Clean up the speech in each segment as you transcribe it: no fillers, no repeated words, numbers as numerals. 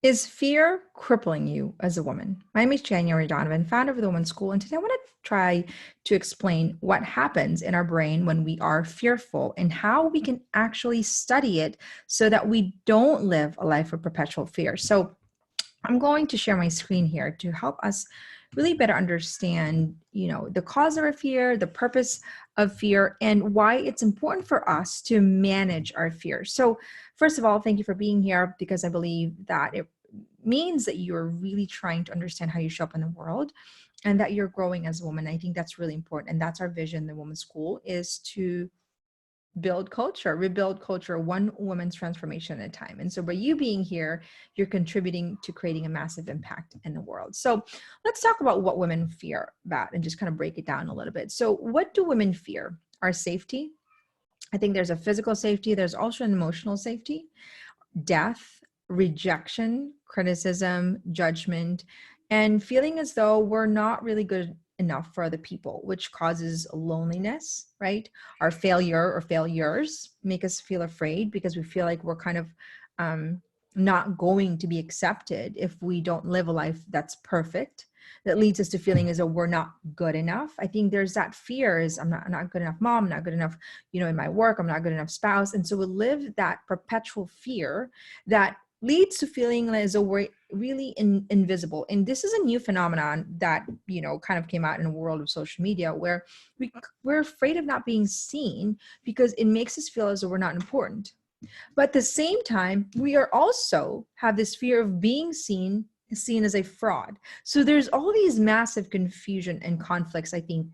Is fear crippling you as a woman? My name is January Donovan, founder of the Women's School, and today I want to try to explain what happens in our brain when we are fearful and how we can actually study it so that we don't live a life of perpetual fear. So I'm going to share my screen here to help us really better understand, the cause of our fear, the purpose of fear, and why it's important for us to manage our fear. So, first of all, thank you for being here because I believe that it means that you're really trying to understand how you show up in the world and that you're growing as a woman. I think that's really important. And that's our vision, the Women's School, is to build culture, rebuild culture, one woman's transformation at a time. And so by you being here, you're contributing to creating a massive impact in the world. So let's talk about what women fear about and just kind of break it down a little bit. So what do women fear? Our safety. I think there's a physical safety. There's also an emotional safety, death, rejection, criticism, judgment, and feeling as though we're not really good enough for other people, which causes loneliness, right? Our failure or failures make us feel afraid because we feel like we're kind of not going to be accepted if we don't live a life that's perfect. That leads us to feeling as though we're not good enough. I think there's that fear is I'm not good enough mom, I'm not good enough, in my work, I'm not good enough spouse. And so we live that perpetual fear that leads to feeling as though we're really invisible. And this is a new phenomenon that, kind of came out in the world of social media where we're afraid of not being seen because it makes us feel as though we're not important. But at the same time, we are also have this fear of being seen as a fraud. So there's all these massive confusion and conflicts, I think,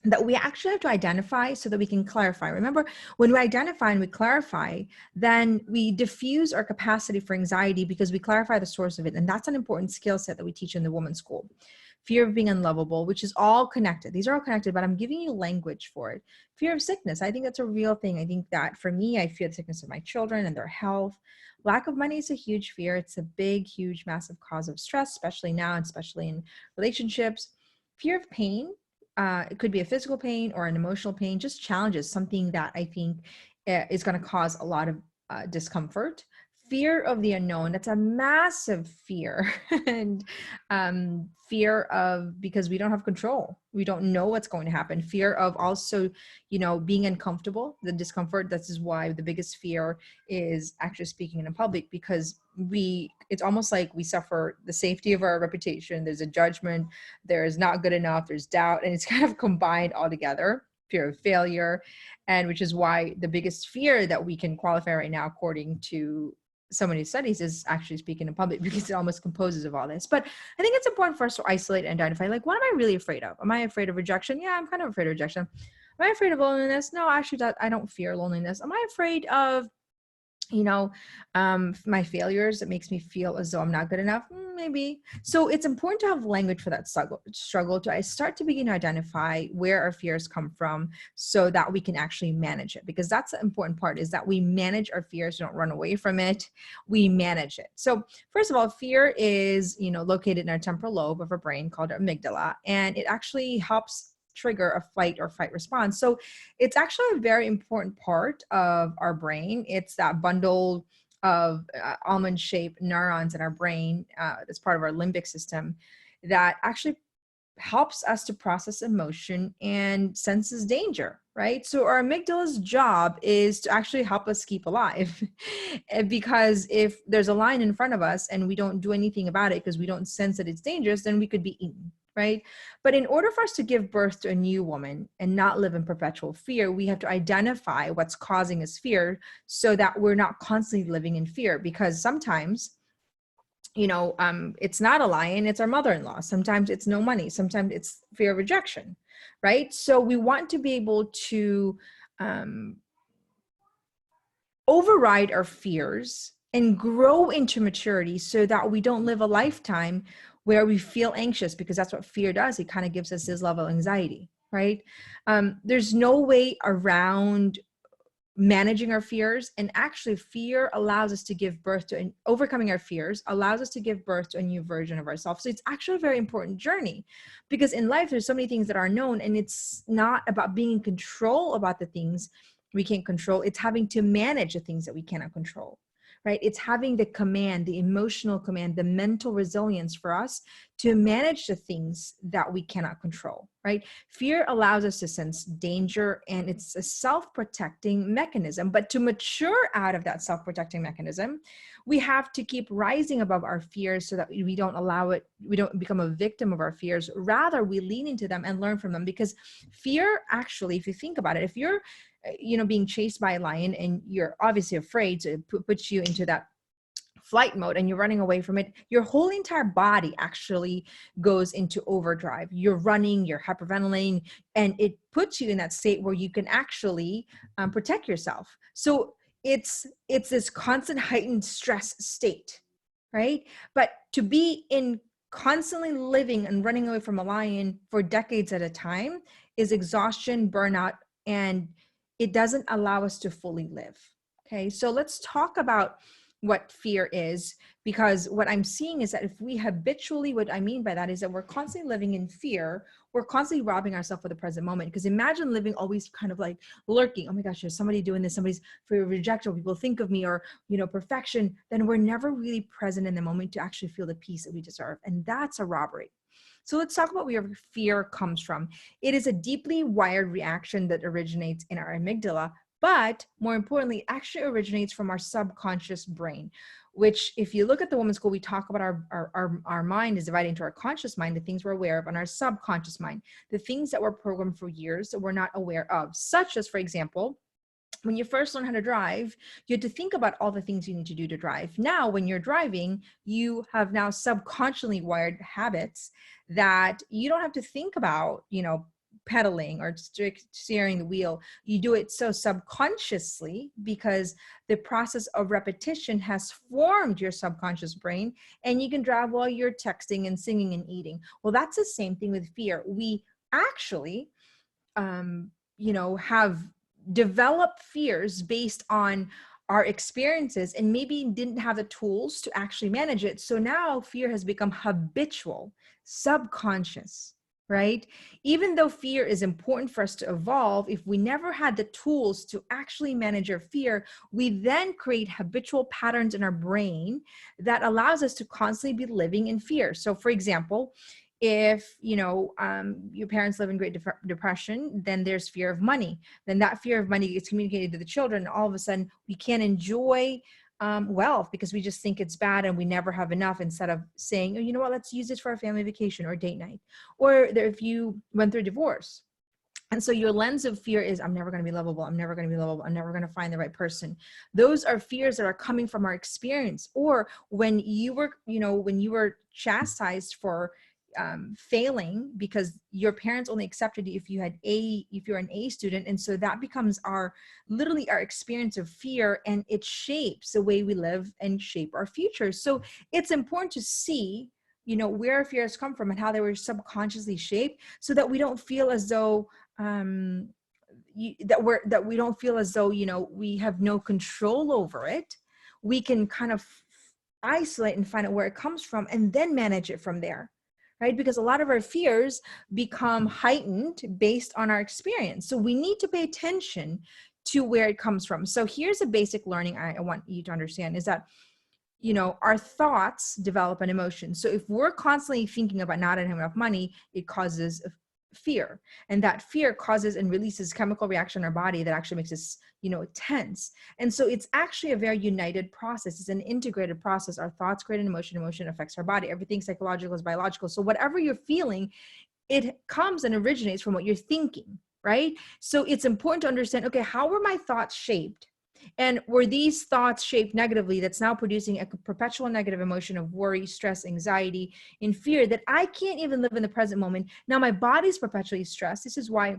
that we actually have to identify so that we can clarify. Remember, when we identify and we clarify, then we diffuse our capacity for anxiety because we clarify the source of it. And that's an important skill set that we teach in the Women's School. Fear of being unlovable, which is all connected. These are all connected, but I'm giving you language for it. Fear of sickness. I think that's a real thing. I think that for me, I fear the sickness of my children and their health. Lack of money is a huge fear. It's a big, huge, massive cause of stress, especially now, and especially in relationships. Fear of pain. It could be a physical pain or an emotional pain, just challenges, something that I think is going to cause a lot of discomfort. Fear of the unknown, that's a massive fear. And fear of, because we don't have control, we don't know what's going to happen. Fear of also, being uncomfortable, the discomfort. This is why the biggest fear is actually speaking in public, because it's almost like we suffer the safety of our reputation. There's a judgment, there's not good enough, there's doubt, and it's kind of combined all together. Fear of failure, and which is why the biggest fear that we can qualify right now, according to so many studies, is actually speaking in public, because it almost composes of all this. But I think it's important for us to isolate and identify, like, what am I really afraid of? Am I afraid of rejection? Yeah, I'm kind of afraid of rejection. Am I afraid of loneliness? No, actually, I don't fear loneliness. Am I afraid of my failures? That makes me feel as though I'm not good enough? Maybe. So it's important to have language for that struggle to start to begin to identify where our fears come from so that we can actually manage it, because that's the important part, is that we manage our fears. We don't run away from it, we manage it. So first of all, fear is located in our temporal lobe of our brain called our amygdala, and it actually helps trigger a fight or flight response. So it's actually a very important part of our brain. It's that bundle of almond-shaped neurons in our brain that's part of our limbic system that actually helps us to process emotion and senses danger, right? So our amygdala's job is to actually help us keep alive. Because if there's a lion in front of us and we don't do anything about it because we don't sense that it's dangerous, then we could be eaten, right? But in order for us to give birth to a new woman and not live in perpetual fear, we have to identify what's causing us fear so that we're not constantly living in fear. Because sometimes it's not a lion, it's our mother-in-law. Sometimes it's no money. Sometimes it's fear of rejection, right? So we want to be able to override our fears and grow into maturity so that we don't live a lifetime where we feel anxious, because that's what fear does. It kind of gives us this level of anxiety, right? There's no way around managing our fears, and actually fear allows us to give birth to, and overcoming our fears allows us to give birth to a new version of ourselves. So it's actually a very important journey, because in life there's so many things that are known, and it's not about being in control about the things we can't control. It's having to manage the things that we cannot control, right? It's having the command, the emotional command, the mental resilience for us to manage the things that we cannot control, right? Fear allows us to sense danger, and it's a self-protecting mechanism. But to mature out of that self-protecting mechanism, we have to keep rising above our fears so that we don't allow it, we don't become a victim of our fears. Rather, we lean into them and learn from them, because fear, actually, if you think about it, if you're being chased by a lion and you're obviously afraid, to put you into that flight mode and you're running away from it, your whole entire body actually goes into overdrive. You're running, you're hyperventilating, and it puts you in that state where you can actually protect yourself. So it's this constant heightened stress state, right? But to be in constantly living and running away from a lion for decades at a time is exhaustion, burnout, and it doesn't allow us to fully live. Okay, so let's talk about what fear is, because what I'm seeing is that if we habitually, what I mean by that is that we're constantly living in fear, we're constantly robbing ourselves of the present moment. Because imagine living always kind of like lurking, oh my gosh, there's somebody doing this, somebody's for rejection, people think of me, or perfection. Then we're never really present in the moment to actually feel the peace that we deserve, and that's a robbery. So let's talk about where fear comes from. It is a deeply wired reaction that originates in our amygdala, but more importantly, it actually originates from our subconscious brain, which, if you look at the Women's School, we talk about our mind is divided into our conscious mind, the things we're aware of, and our subconscious mind, the things that were programmed for years that we're not aware of, such as, for example, when you first learn how to drive, you had to think about all the things you need to do to drive. Now, when you're driving, you have now subconsciously wired habits that you don't have to think about, pedaling or steering the wheel. You do it so subconsciously because the process of repetition has formed your subconscious brain, and you can drive while you're texting and singing and eating. Well, that's the same thing with fear. We actually, have developed fears based on our experiences and maybe didn't have the tools to actually manage it. So now fear has become habitual, subconscious, right? Even though fear is important for us to evolve, if we never had the tools to actually manage our fear, we then create habitual patterns in our brain that allows us to constantly be living in fear. So for example, if your parents live in Great Depression, then there's fear of money. Then that fear of money gets communicated to the children. All of a sudden, we can't enjoy wealth because we just think it's bad and we never have enough, instead of saying, oh, you know what, let's use this for a family vacation or date night. Or if you went through divorce, and so your lens of fear is, I'm never going to be lovable. I'm never going to be lovable. I'm never going to find the right person. Those are fears that are coming from our experience. Or when you were chastised for failing because your parents only accepted you if you're an A student. And so that becomes literally our experience of fear, and it shapes the way we live and shape our future. So it's important to see, where our fears come from and how they were subconsciously shaped, so that we don't feel as though that we don't feel as though, we have no control over it. We can kind of isolate and find out where it comes from and then manage it from there. Right? Because a lot of our fears become heightened based on our experience. So we need to pay attention to where it comes from. So here's a basic learning I want you to understand is that, our thoughts develop an emotion. So if we're constantly thinking about not having enough money, it causes fear. And that fear causes and releases chemical reaction in our body that actually makes us, tense. And so it's actually a very united process. It's an integrated process. Our thoughts create an emotion. Emotion affects our body. Everything psychological is biological. So whatever you're feeling, it comes and originates from what you're thinking, right? So it's important to understand, okay, how were my thoughts shaped? And were these thoughts shaped negatively that's now producing a perpetual negative emotion of worry, stress, anxiety, and fear that I can't even live in the present moment? Now my body's perpetually stressed. This is why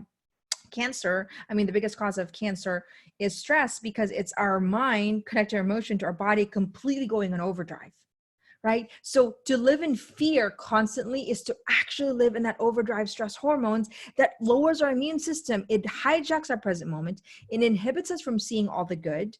the biggest cause of cancer is stress, because it's our mind connecting our emotion to our body completely going on overdrive. Right? So to live in fear constantly is to actually live in that overdrive stress hormones that lowers our immune system. It hijacks our present moment. It inhibits us from seeing all the good.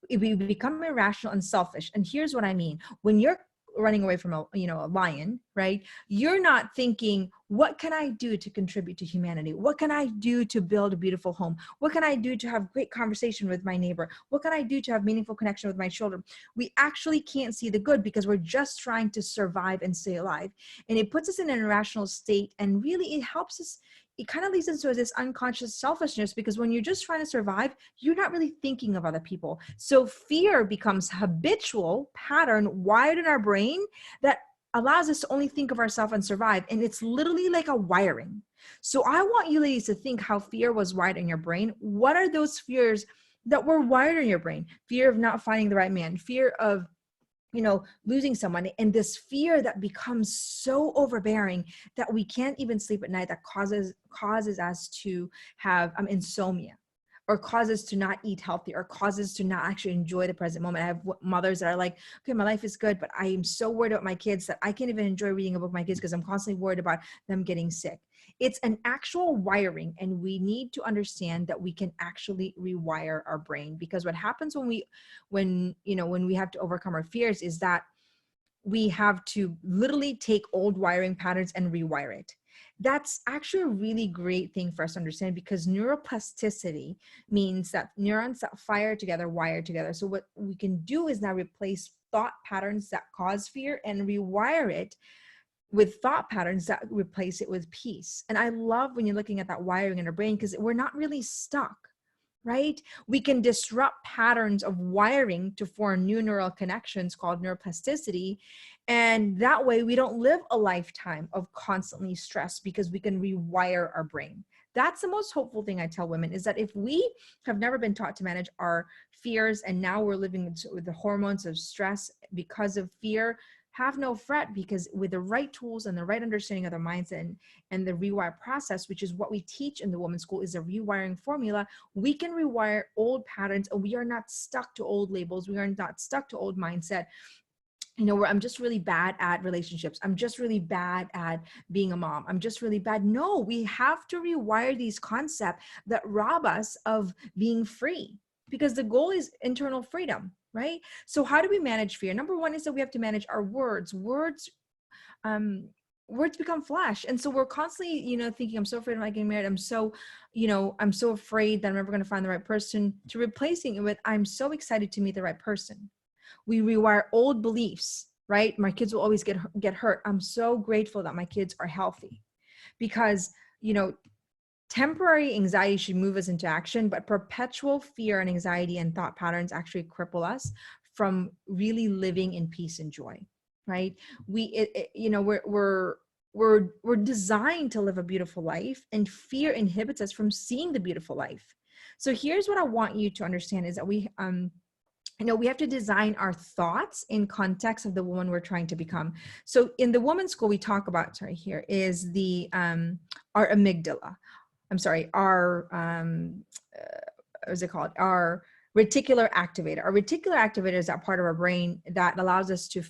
We become irrational and selfish. And here's what I mean. When you're running away from a lion, right? You're not thinking, what can I do to contribute to humanity? What can I do to build a beautiful home? What can I do to have great conversation with my neighbor? What can I do to have meaningful connection with my children? We actually can't see the good because we're just trying to survive and stay alive. And it puts us in an irrational state, and really it helps us. It kind of leads into this unconscious selfishness, because when you're just trying to survive, you're not really thinking of other people. So fear becomes habitual pattern wired in our brain that allows us to only think of ourselves and survive. And it's literally like a wiring. So I want you ladies to think how fear was wired in your brain. What are those fears that were wired in your brain? Fear of not finding the right man, fear of losing someone, and this fear that becomes so overbearing that we can't even sleep at night, that causes us to have insomnia, or causes to not eat healthy, or causes to not actually enjoy the present moment. I have mothers that are like, okay, my life is good, but I am so worried about my kids that I can't even enjoy reading a book with my kids because I'm constantly worried about them getting sick. It's an actual wiring, and we need to understand that we can actually rewire our brain, because what happens when we have to overcome our fears is that we have to literally take old wiring patterns and rewire it. That's actually a really great thing for us to understand, because neuroplasticity means that neurons that fire together wire together. So what we can do is now replace thought patterns that cause fear and rewire it with thought patterns that replace it with peace. And I love when you're looking at that wiring in our brain, because we're not really stuck, right? We can disrupt patterns of wiring to form new neural connections called neuroplasticity. And that way we don't live a lifetime of constantly stress, because we can rewire our brain. That's the most hopeful thing I tell women, is that if we have never been taught to manage our fears, and now we're living with the hormones of stress because of fear, have no fret, because with the right tools and the right understanding of the mindset and the rewire process, which is what we teach in the women's school, is a rewiring formula, we can rewire old patterns, and we are not stuck to old labels. We are not stuck to old mindset, where I'm just really bad at relationships. I'm just really bad at being a mom. I'm just really bad. No, we have to rewire these concepts that rob us of being free, because the goal is internal freedom, right? So how do we manage fear? Number one is that we have to manage our words. Words become flesh. And so we're constantly, thinking, I'm so afraid of not getting married. I'm so afraid that I'm never going to find the right person, to replacing it with, I'm so excited to meet the right person. We rewire old beliefs, right? My kids will always get hurt. I'm so grateful that my kids are healthy, because, temporary anxiety should move us into action, but perpetual fear and anxiety and thought patterns actually cripple us from really living in peace and joy, right? We're designed to live a beautiful life, and fear inhibits us from seeing the beautiful life. So here's what I want you to understand, is that we have to design our thoughts in context of the woman we're trying to become. So in the women's school, we talk about, here is the, our amygdala. Our, what is it called? Our reticular activator. Our reticular activator is that part of our brain that allows us to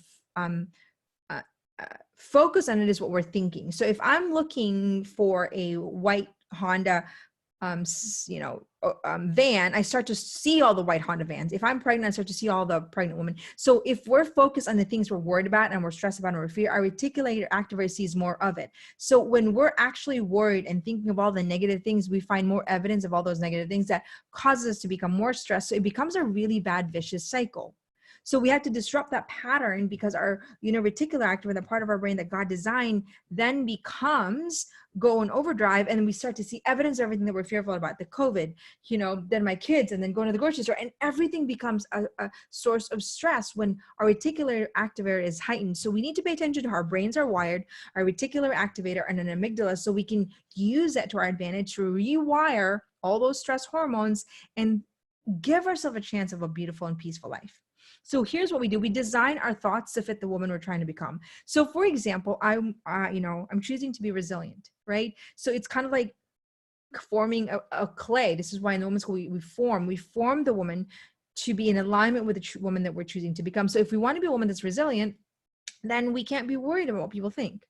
focus on it, is what we're thinking. So if I'm looking for a white Honda van, I start to see all the white Honda vans. If I'm pregnant, I start to see all the pregnant women. So if we're focused on the things we're worried about and we're stressed about and we're fear, our reticular activator sees more of it. So when we're actually worried and thinking of all the negative things, we find more evidence of all those negative things that causes us to become more stressed. So it becomes a really bad vicious cycle. So we have to disrupt that pattern, because our reticular activator, the part of our brain that God designed, then becomes go in overdrive, and we start to see evidence of everything that we're fearful about, the COVID, then my kids, and then going to the grocery store, and everything becomes a source of stress when our reticular activator is heightened. So we need to pay attention to how our brains are wired, our reticular activator and an amygdala, so we can use that to our advantage to rewire all those stress hormones and give ourselves a chance of a beautiful and peaceful life. So here's what we do. We design our thoughts to fit the woman we're trying to become. So for example, I'm choosing to be resilient, right? So it's kind of like forming a clay. This is why in the women's school, we form the woman to be in alignment with the woman that we're choosing to become. So if we want to be a woman that's resilient, then we can't be worried about what people think.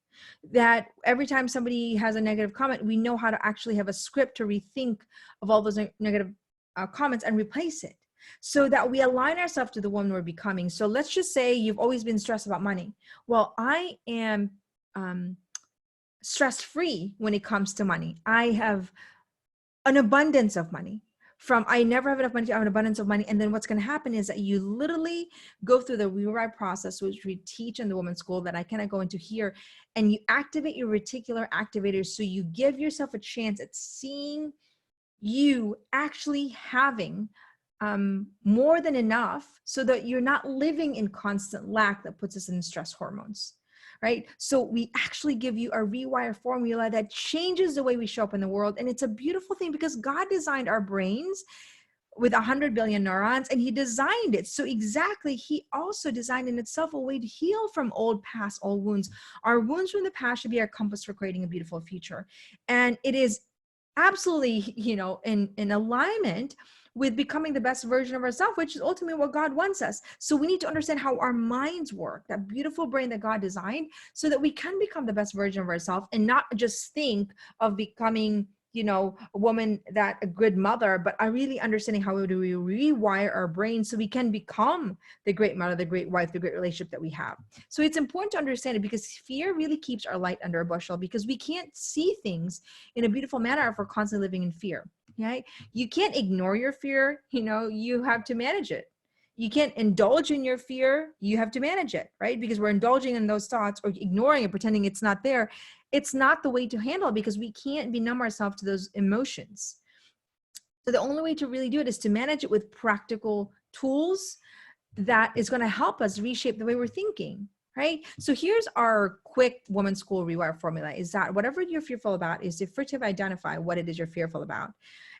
That every time somebody has a negative comment, we know how to actually have a script to rethink of all those negative comments and replace it. so that we align ourselves to the woman we're becoming. So let's just say you've always been stressed about money. Well, I am stress-free when it comes to money. I have an abundance of money. From I never have enough money to have an abundance of money. And then what's going to happen is that you literally go through the rewire process, which we teach in the women's school that I cannot go into here. And you activate your reticular activators. So you give yourself a chance at seeing you actually having more than enough, so that you're not living in constant lack that puts us in stress hormones. Right? So we actually give you a rewire formula that changes the way we show up in the world. And it's a beautiful thing because God designed our brains with 100 billion neurons, and he designed it. So exactly, he also designed in itself a way to heal from old past, old wounds. Our wounds from the past should be our compass for creating a beautiful future. And it is absolutely, in alignment with becoming the best version of ourselves, which is ultimately what God wants us. So we need to understand how our minds work, that beautiful brain that God designed, so that we can become the best version of ourselves and not just think of becoming, a woman that a good mother, but I really understanding how do we rewire our brain so we can become the great mother, the great wife, the great relationship that we have. So it's important to understand it because fear really keeps our light under a bushel, because we can't see things in a beautiful manner if we're constantly living in fear. Right? You can't ignore your fear, you have to manage it. You can't indulge in your fear, you have to manage it, right? Because we're indulging in those thoughts or ignoring it, pretending it's not there. It's not the way to handle it, because we can't benumb ourselves to those emotions. So the only way to really do it is to manage it with practical tools that is going to help us reshape the way we're thinking. Right? So here's our quick woman's school rewire formula, is that whatever you're fearful about is to first identify what it is you're fearful about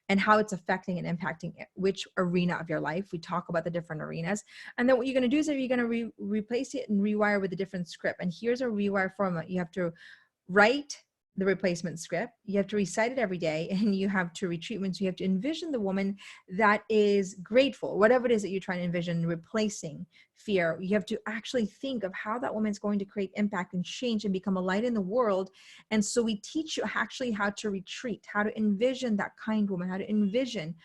and how it's affecting and impacting which arena of your life. We talk about the different arenas. And then what you're going to do is that you're going to replace it and rewire with a different script. And here's a rewire formula. You have to write the replacement script. You have to recite it every day, and you have to retreatment. So you have to envision the woman that is grateful, whatever it is that you're trying to envision, replacing fear. You have to actually think of how that woman is going to create impact and change and become a light in the world. And so we teach you actually how to retreat, how to envision that kind woman, how to envision.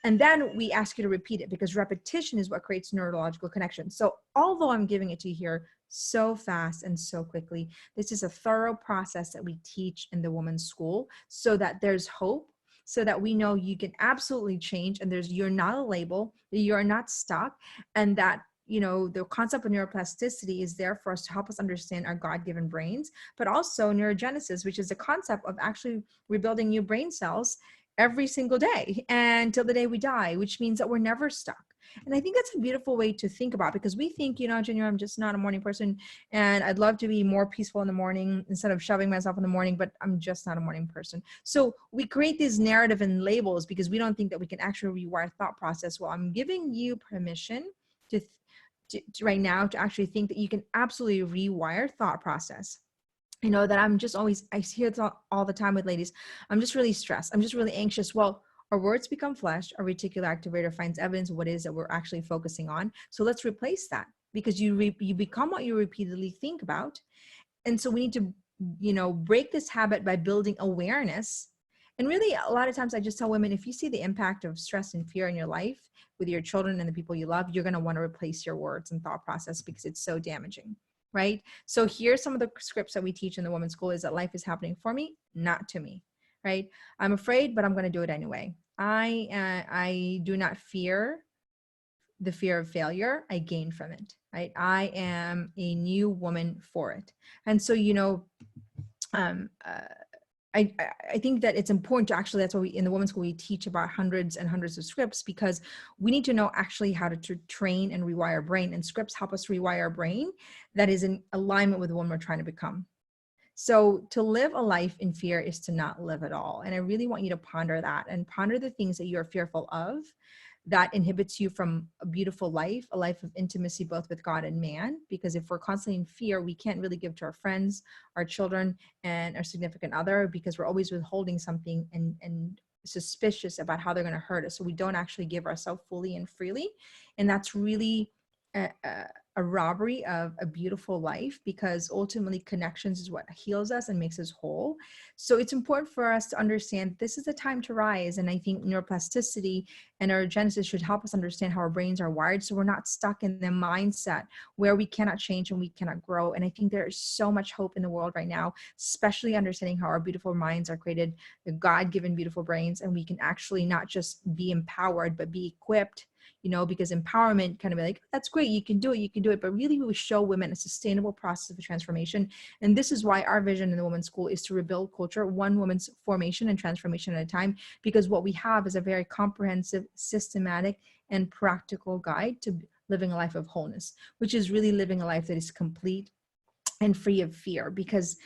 And then we ask you to repeat it, because repetition is what creates neurological connection. So although I'm giving it to you here so fast and so quickly, this is a thorough process that we teach in the women's school, so that there's hope, so that we know you can absolutely change, and you're not a label, you're not stuck, and that the concept of neuroplasticity is there for us to help us understand our God-given brains, but also neurogenesis, which is the concept of actually rebuilding new brain cells every single day until the day we die, which means that we're never stuck. And I think that's a beautiful way to think about it, because we think, Junior, I'm just not a morning person, and I'd love to be more peaceful in the morning instead of shoving myself in the morning, but I'm just not a morning person. So we create this narrative and labels because we don't think that we can actually rewire thought process. Well, I'm giving you permission to right now to actually think that you can absolutely rewire thought process. That I hear it all the time with ladies. I'm just really stressed. I'm just really anxious. Well, our words become flesh. Our reticular activator finds evidence of what it is that we're actually focusing on. So let's replace that, because you become what you repeatedly think about. And so we need to, break this habit by building awareness. And really, a lot of times I just tell women, if you see the impact of stress and fear in your life with your children and the people you love, you're going to want to replace your words and thought process, because it's so damaging. Right? So here's some of the scripts that we teach in the women's school: is that life is happening for me, not to me. Right? I'm afraid, but I'm going to do it anyway. I do not fear the fear of failure. I gain from it. Right? I am a new woman for it. And so, I think that it's important to actually, that's why in the women's school, we teach about hundreds and hundreds of scripts, because we need to know actually how to train and rewire brain, and scripts help us rewire our brain that is in alignment with the woman we're trying to become. So to live a life in fear is to not live at all. And I really want you to ponder that, and ponder the things that you're fearful of that inhibits you from a beautiful life, a life of intimacy, both with God and man. Because if we're constantly in fear, we can't really give to our friends, our children, and our significant other, because we're always withholding something and suspicious about how they're going to hurt us. So we don't actually give ourselves fully and freely. And that's really a robbery of a beautiful life, because ultimately connections is what heals us and makes us whole. So it's important for us to understand this is a time to rise. And I think neuroplasticity and our genesis should help us understand how our brains are wired, so we're not stuck in the mindset where we cannot change and we cannot grow. And I think there is so much hope in the world right now, especially understanding how our beautiful minds are created, the God-given beautiful brains, and we can actually not just be empowered but be equipped, because empowerment kind of be like, that's great, you can do it. But really, we show women a sustainable process of transformation. And this is why our vision in the Women's School is to rebuild culture, one woman's formation and transformation at a time, because what we have is a very comprehensive, systematic, and practical guide to living a life of wholeness, which is really living a life that is complete and free of fear. Because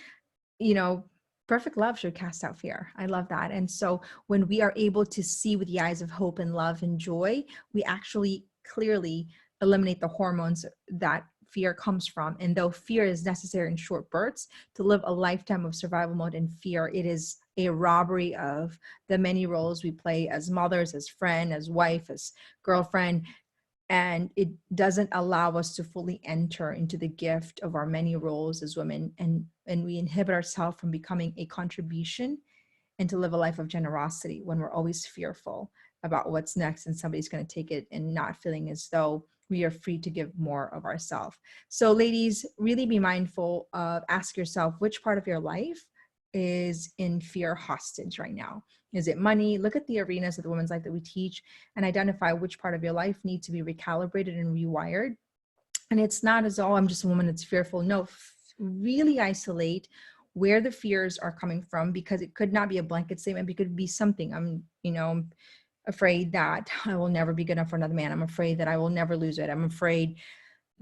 perfect love should cast out fear. I love that. And so when we are able to see with the eyes of hope and love and joy, we actually clearly eliminate the hormones that fear comes from. And though fear is necessary in short bursts, to live a lifetime of survival mode in fear, it is a robbery of the many roles we play as mothers, as friend, as wife, as girlfriend. And it doesn't allow us to fully enter into the gift of our many roles as women, and we inhibit ourselves from becoming a contribution and to live a life of generosity when we're always fearful about what's next and somebody's going to take it, and not feeling as though we are free to give more of ourselves. So ladies, really be mindful of, ask yourself, which part of your life is in fear hostage right now? Is it money? Look at the arenas of the women's life that we teach and identify which part of your life needs to be recalibrated and rewired. And it's not as, oh, I'm just a woman that's fearful. No, really isolate where the fears are coming from, because it could not be a blanket statement. It could be something. I'm afraid that I will never be good enough for another man. I'm afraid that I will never lose it. I'm afraid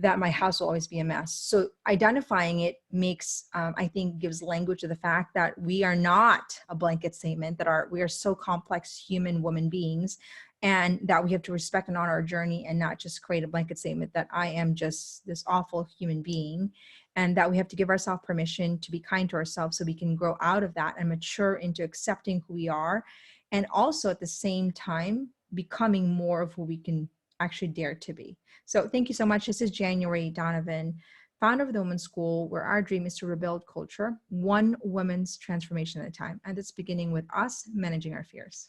that my house will always be a mess. So identifying it makes, I think, gives language to the fact that we are not a blanket statement, that we are so complex human woman beings, and that we have to respect and honor our journey and not just create a blanket statement that I am just this awful human being, and that we have to give ourselves permission to be kind to ourselves so we can grow out of that and mature into accepting who we are, and also at the same time becoming more of who we can actually dare to be. So thank you so much. This is January Donovan, founder of the Women's School, where our dream is to rebuild culture, one woman's transformation at a time. And it's beginning with us managing our fears.